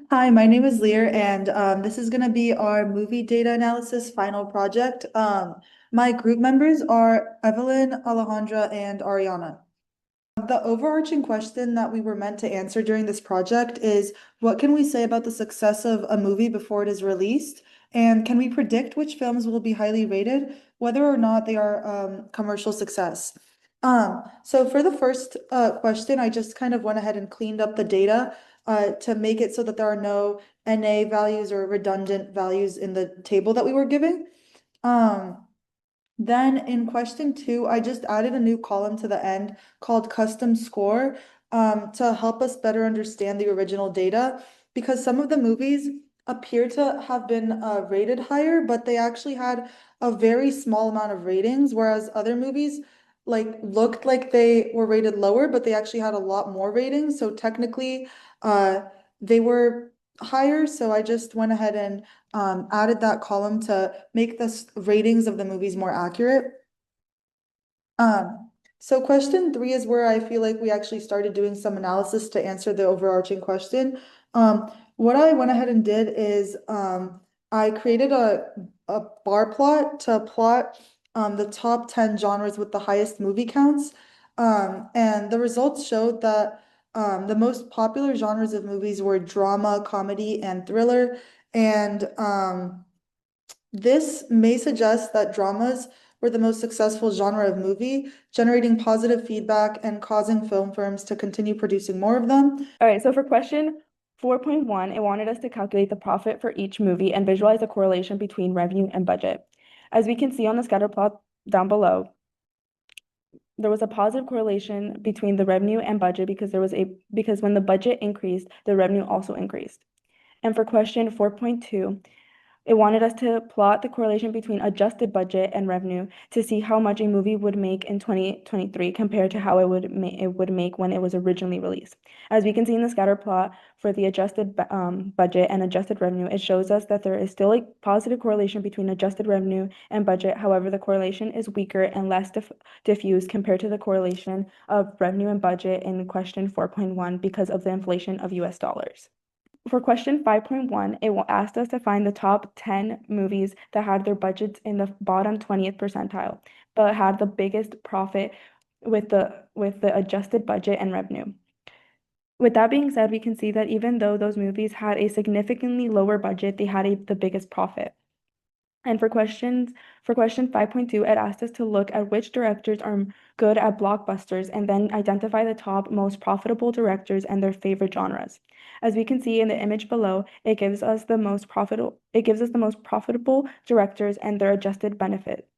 Hi, my name is Lear, and this is going to be our movie data analysis final project. My group members are Evelyn, Alejandra, and Ariana. The overarching question that we were meant to answer during this project is, what can we say about the success of a movie before it is released? And can we predict which films will be highly rated, whether or not they are commercial success? So for the first question, I just kind of went ahead and cleaned up the data to make it so that there are no NA values or redundant values in the table that we were giving. Um, then in question two, I just added a new column to the end called custom score to help us better understand the original data because some of the movies appear to have been rated higher, but they actually had a very small amount of ratings, whereas other movies looked like they were rated lower, but they actually had a lot more ratings. So technically, uh, they were higher. So I just went ahead and added that column to make the ratings of the movies more accurate. So question three is where I feel like we actually started doing some analysis to answer the overarching question. What I went ahead and did is I created a bar plot to plot the top 10 genres with the highest movie counts. And the results showed that the most popular genres of movies were drama, comedy, and thriller. And this may suggest that dramas were the most successful genre of movie, generating positive feedback and causing film firms to continue producing more of them. All right, so for question 4.1, it wanted us to calculate the profit for each movie and visualize the correlation between revenue and budget. As we can see on the scatter plot down below, there was a positive correlation between the revenue and budget because when the budget increased, the revenue also increased. And for question 4.2, it wanted us to plot the correlation between adjusted budget and revenue to see how much a movie would make in 2023 compared to how it would make when it was originally released. As we can see in the scatter plot for the adjusted budget and adjusted revenue, it shows us that there is still a positive correlation between adjusted revenue and budget. However, the correlation is weaker and less diffuse compared to the correlation of revenue and budget in question 4.1 because of the inflation of US dollars. For question 5.1, it asked us to find the top 10 movies that had their budgets in the bottom 20th percentile, but had the biggest profit with the adjusted budget and revenue. With that being said, we can see that even though those movies had a significantly lower budget, they had the biggest profit. And for question 5.2, it asked us to look at which directors are good at blockbusters and then identify the top most profitable directors and their favorite genres. As we can see in the image below, it gives us the most profitable directors and their adjusted benefit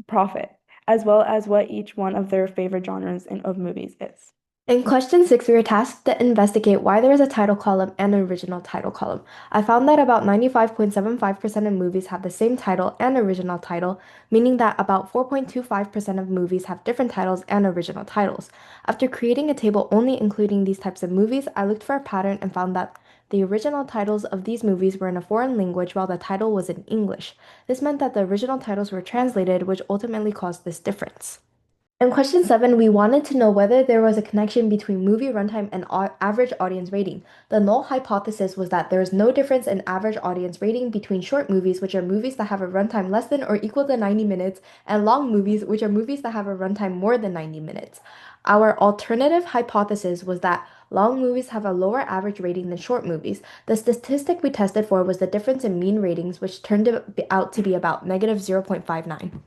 profit, as well as what each one of their favorite genres of movies is. In question 6, we were tasked to investigate why there is a title column and an original title column. I found that about 95.75% of movies have the same title and original title, meaning that about 4.25% of movies have different titles and original titles. After creating a table only including these types of movies, I looked for a pattern and found that the original titles of these movies were in a foreign language while the title was in English. This meant that the original titles were translated, which ultimately caused this difference. In question 7, we wanted to know whether there was a connection between movie runtime and average audience rating. The null hypothesis was that there is no difference in average audience rating between short movies, which are movies that have a runtime less than or equal to 90 minutes, and long movies, which are movies that have a runtime more than 90 minutes. Our alternative hypothesis was that long movies have a lower average rating than short movies. The statistic we tested for was the difference in mean ratings, which turned out to be about negative 0.59.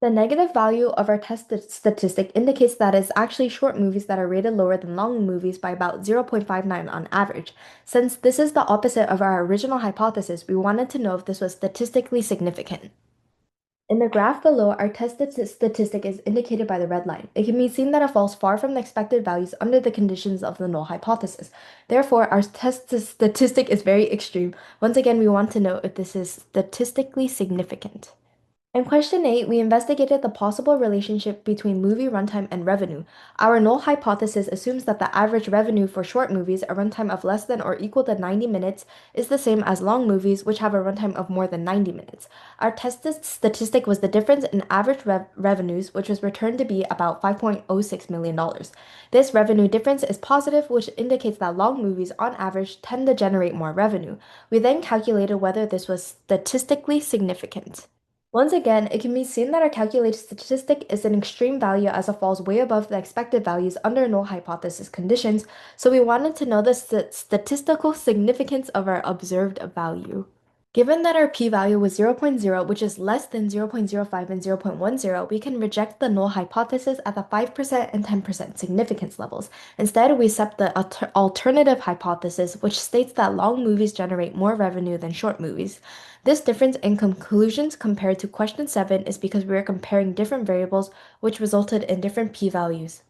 The negative value of our test statistic indicates that it's actually short movies that are rated lower than long movies by about 0.59 on average. Since this is the opposite of our original hypothesis, we wanted to know if this was statistically significant. In the graph below, our tested statistic is indicated by the red line. It can be seen that it falls far from the expected values under the conditions of the null hypothesis. Therefore, our test statistic is very extreme. Once again, we want to know if this is statistically significant. In question 8, we investigated the possible relationship between movie runtime and revenue. Our null hypothesis assumes that the average revenue for short movies, a runtime of less than or equal to 90 minutes, is the same as long movies, which have a runtime of more than 90 minutes. Our tested statistic was the difference in average revenues, which was returned to be about $5.06 million. This revenue difference is positive, which indicates that long movies, on average, tend to generate more revenue. We then calculated whether this was statistically significant. Once again, it can be seen that our calculated statistic is an extreme value as it falls way above the expected values under null hypothesis conditions, so we wanted to know the statistical significance of our observed value. Given that our p-value was 0.0, which is less than 0.05 and 0.10, we can reject the null hypothesis at the 5% and 10% significance levels. Instead, we accept the alternative hypothesis, which states that long movies generate more revenue than short movies. This difference in conclusions compared to question 7 is because we are comparing different variables, which resulted in different p-values.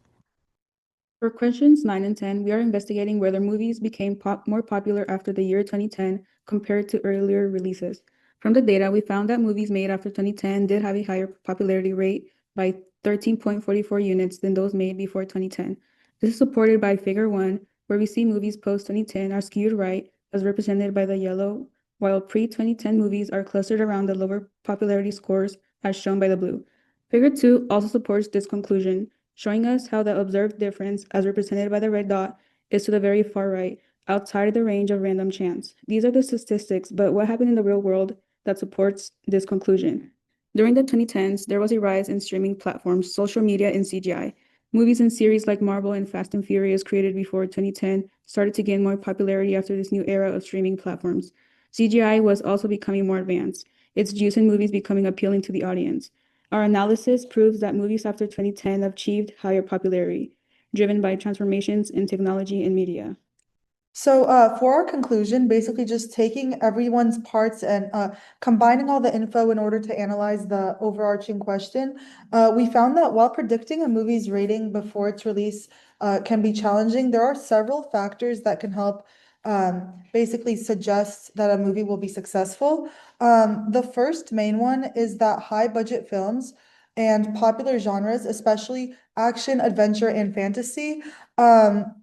For questions 9 and 10, we are investigating whether movies became more popular after the year 2010 compared to earlier releases. From the data, we found that movies made after 2010 did have a higher popularity rate by 13.44 units than those made before 2010. This is supported by Figure 1, where we see movies post-2010 are skewed right, as represented by the yellow, while pre-2010 movies are clustered around the lower popularity scores, as shown by the blue. Figure 2 also supports this conclusion, showing us how the observed difference, as represented by the red dot, is to the very far right, outside of the range of random chance. These are the statistics, but what happened in the real world that supports this conclusion? During the 2010s, there was a rise in streaming platforms, social media, and CGI. Movies and series like Marvel and Fast and Furious, created before 2010, started to gain more popularity after this new era of streaming platforms. CGI was also becoming more advanced, its use in movies becoming appealing to the audience. Our analysis proves that movies after 2010 achieved higher popularity, driven by transformations in technology and media. So for our conclusion, basically just taking everyone's parts and combining all the info in order to analyze the overarching question, we found that while predicting a movie's rating before its release can be challenging, there are several factors that can help basically suggest that a movie will be successful. The first main one is that high budget films and popular genres, especially action, adventure, and fantasy,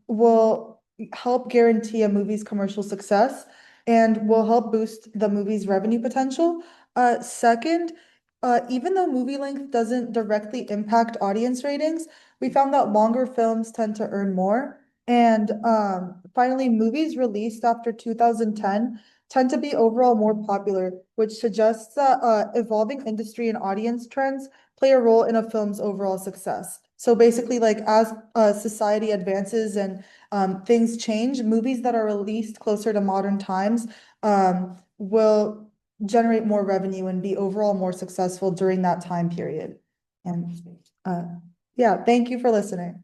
will help guarantee a movie's commercial success and will help boost the movie's revenue potential. Second, even though movie length doesn't directly impact audience ratings, we found that longer films tend to earn more. And finally, movies released after 2010 tend to be overall more popular, which suggests that evolving industry and audience trends play a role in a film's overall success. So basically, like as society advances and things change, movies that are released closer to modern times will generate more revenue and be overall more successful during that time period. And yeah, thank you for listening.